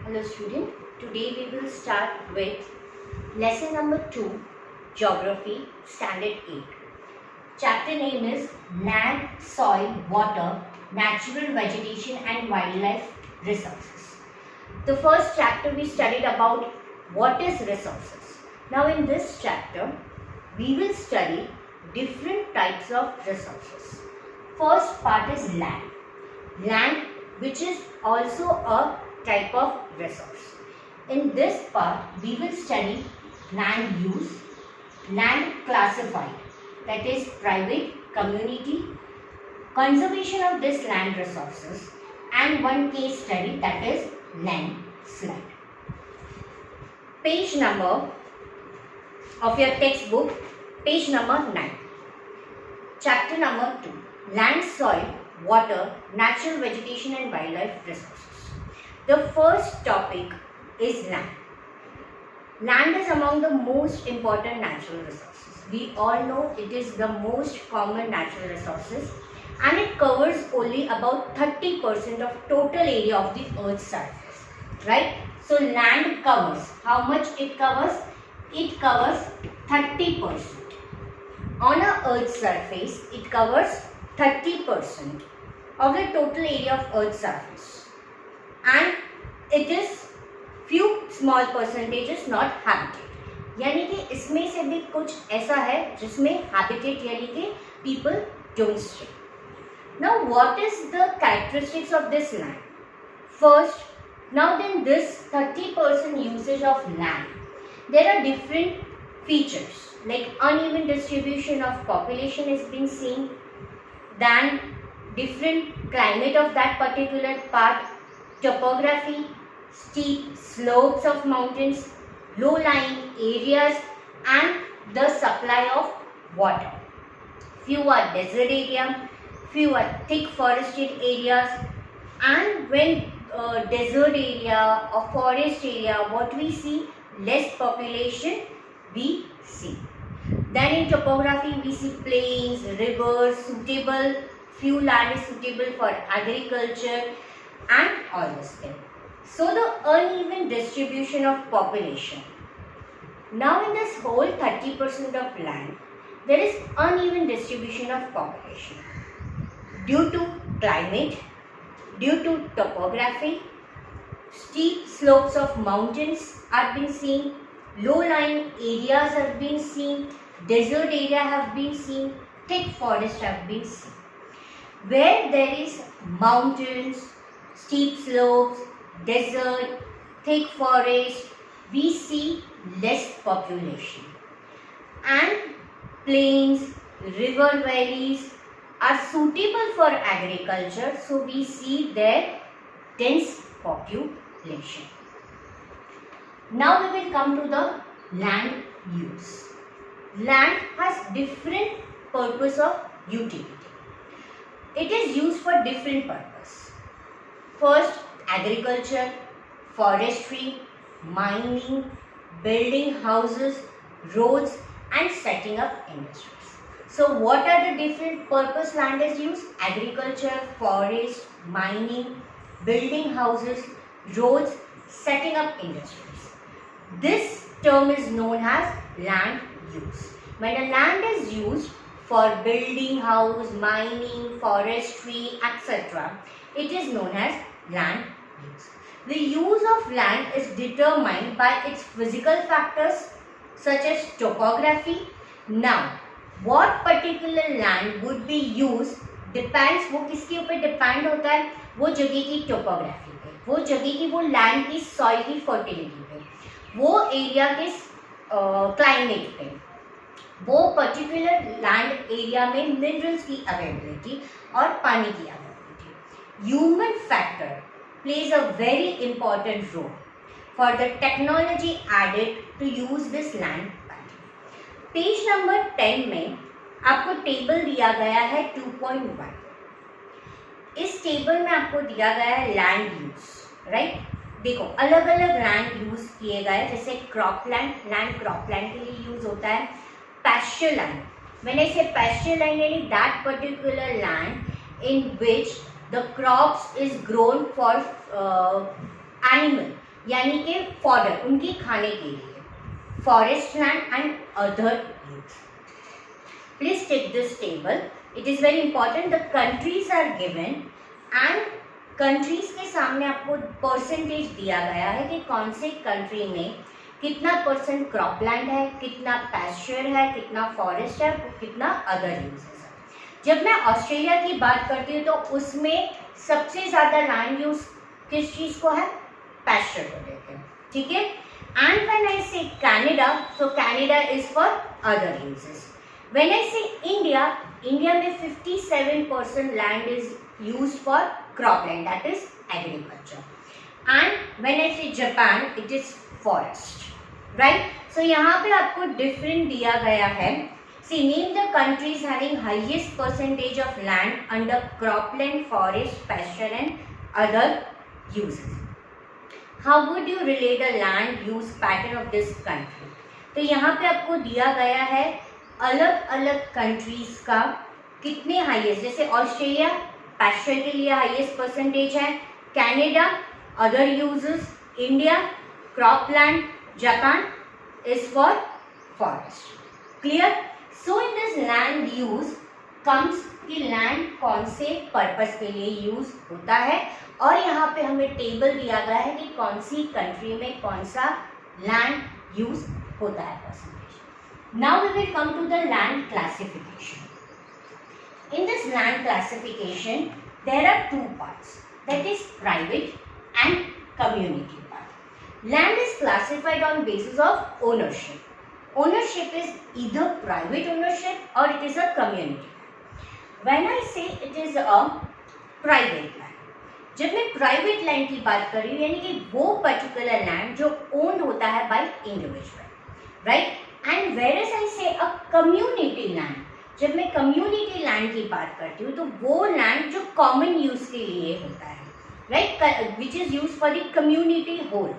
Hello student, today we will start with lesson number 2, Geography, Standard 8. Chapter name is Land, Soil, Water, Natural Vegetation and Wildlife Resources. The first chapter we studied about what is resources. Now in this chapter, we will study different types of resources. First part is land. Land, which is also a type of resource. In this part, we will study land use, land classified, that is private, community, conservation of this land resources, and one case study, that is landslide. Page number of your textbook, page number 9. Chapter number 2, land, soil, water, natural vegetation and wildlife resources. The first topic is land. Land is among the most important natural resources. We all know it is the most common natural resources and it covers only about 30% of total area of the earth's surface. Right? So land covers, how much it covers? It covers 30%. On a earth's surface, it covers 30% of the total area of earth's surface. And it is few small percentages not habitat. यानी कि इसमें से भी कुछ ऐसा है जिसमें habitat यानी कि people don't stay. Now what is the characteristics of this land? First, now then this 30% usage of land, there are different features like uneven distribution of population is being seen, then different climate of that particular part, topography, steep slopes of mountains, low-lying areas and the supply of water. Few are desert area, few are thick forested areas, and when desert area or forest area, what we see, less population we see. Then in topography we see plains, rivers, suitable, few land is suitable for agriculture and all this thing. So the uneven distribution of population. Now in this whole 30% of land, there is uneven distribution of population due to climate, due to topography, steep slopes of mountains are being seen, low-lying areas have been seen, desert area have been seen, thick forest have been seen. Where there is mountains, steep slopes, desert, thick forest, we see less population. And plains, river valleys are suitable for agriculture, so we see their dense population. Now we will come to the land use. Land has different purpose of utility. It is used for different purpose. First, agriculture, forestry, mining, building houses, roads and setting up industries. So what are the different purpose land is used? Agriculture, forest, mining, building houses, roads, setting up industries. This term is known as land use. When a land is used for building house, mining, forestry, etc., it is known as land use. The use of land is determined by its physical factors such as topography. Now, what particular land would be used depends, वो किसके ऊपर depend होता है? वो जगह की topography पे, वो जगह की वो land की soil की fertility पे, वो area के climate पे, वो पर्टिकुलर लैंड एरिया में मिनरल्स की अवेलेबिलिटी और पानी की availability. Human factor plays a very important role for the technology added to use this land. Page number 10 में आपको टेबल दिया गया है 2.1. इस टेबल में आपको दिया गया है लैंड यूज. राइट, देखो अलग अलग लैंड यूज किए गए, जैसे crop land, land crop land के लिए यूज होता है. Pasture land. When I say pasture land, meaning that particular land in which the crops is grown for animal, यानी कि फॉडर, उनके खाने के लिए, forest land and other use. Please take this table, it is very important. The countries are given and countries के सामने आपको percentage दिया गया है कि कौन से कंट्री में कितना परसेंट क्रॉपलैंड है, कितना पैस्चर है, कितना फॉरेस्ट है, कितना अदर यूजेस है। जब मैं ऑस्ट्रेलिया की बात करती हूँ तो उसमें सबसे ज़्यादा लैंड यूज किस चीज़ को है? पैस्चर को लेकर, ठीक है। And when I say Canada, तो Canada is for other uses. When I say India, India में 57% land is use for cropland, that is agriculture. And when I say Japan, it is forest, right. सो यहाँ पे आपको different दिया गया है। See name the countries having highest percentage of land under cropland, forest, pasture and other uses. How would you relate the land use pattern of this country? तो यहाँ पे आपको दिया गया है अलग अलग कंट्रीज का कितने हाईएस्ट, जैसे ऑस्ट्रेलिया पैस्चर के लिए हाईएस्ट परसेंटेज है, Canada other uses, India cropland, Japan is for forest. Clear? So in this land use comes कि लैंड कौन से पर्पस के लिए यूज होता है, और यहाँ पे हमें टेबल दिया गया है कि कौन सी कंट्री में कौन सा लैंड यूज होता है percentage. Now we will come to the land classification. In this land classification there are two parts, that is private and community. Land is classified on basis of ownership. Ownership is either private ownership or it is a community. When I say it is a private land, जब मैं private land की बात कर रही हूँ यानी कि वो particular land जो owned होता है by individual, right? And whereas I say a community land, जब मैं community land की बात करती हूँ तो वो land जो common use के लिए होता है, right? Which is used for the community whole.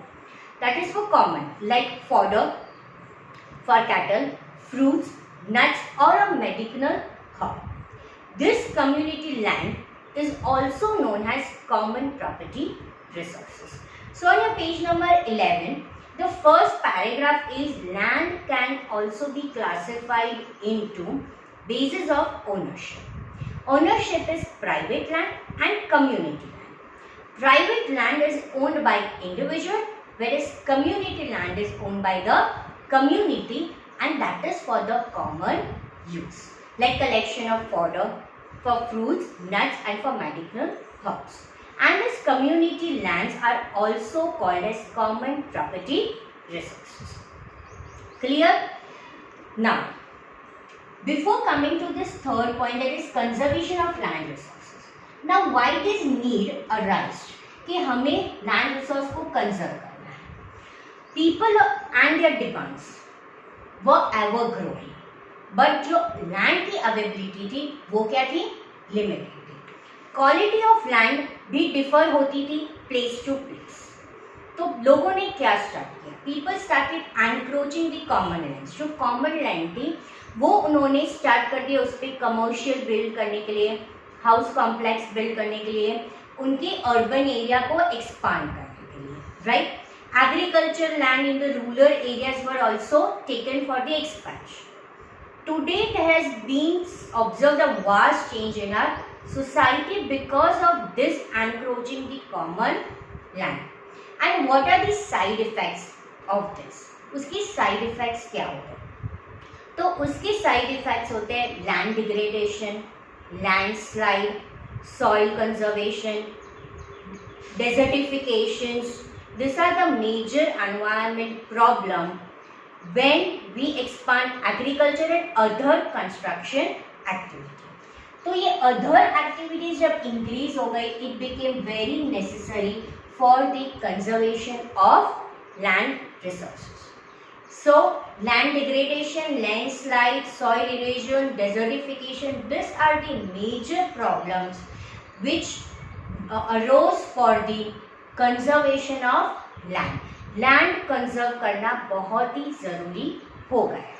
That is for common, like fodder for cattle, fruits, nuts, or a medicinal herb. This community land is also known as common property resources. So on your page number 11, the first paragraph is land can also be classified into basis of ownership. Ownership is private land and community land. Private land is owned by individual, whereas community land is owned by the community and that is for the common use, like collection of fodder for fruits, nuts and for medicinal herbs. And these community lands are also called as common property resources. Clear? Now, before coming to this third point, that is conservation of land resources. Now, why this need arise कि हमें land resource को conserve करना? People and their demands were ever growing, but जो land की availability थी वो क्या थी? लिमिटेड थी। क्वालिटी ऑफ लैंड भी डिफर होती थी प्लेस टू प्लेस। तो लोगों ने क्या स्टार्ट किया? People started encroaching the common land. जो कॉमन लैंड थी वो उन्होंने स्टार्ट कर दिया उस पर कमर्शियल बिल्ड करने के लिए, हाउस कॉम्प्लेक्स बिल्ड करने के लिए, उनके अर्बन एरिया को एक्सपांड करने के लिए, right? Agriculture land in the rural areas were also taken for the expansion. Today there has been observed a vast change in our society because of this encroaching the common land. And what are the side effects of this? उसकी side effects क्या होते हैं? तो उसके side effects होते हैं land degradation, landslide, soil conservation, desertifications. These are the major environment problem when we expand agriculture and other construction activity. तो ये other activities जब increase हो गई, it became very necessary for the conservation of land resources. So land degradation, landslide, soil erosion, desertification, these are the major problems which arose for the conservation of land. Land conserve करना बहुत ही जरूरी हो गया।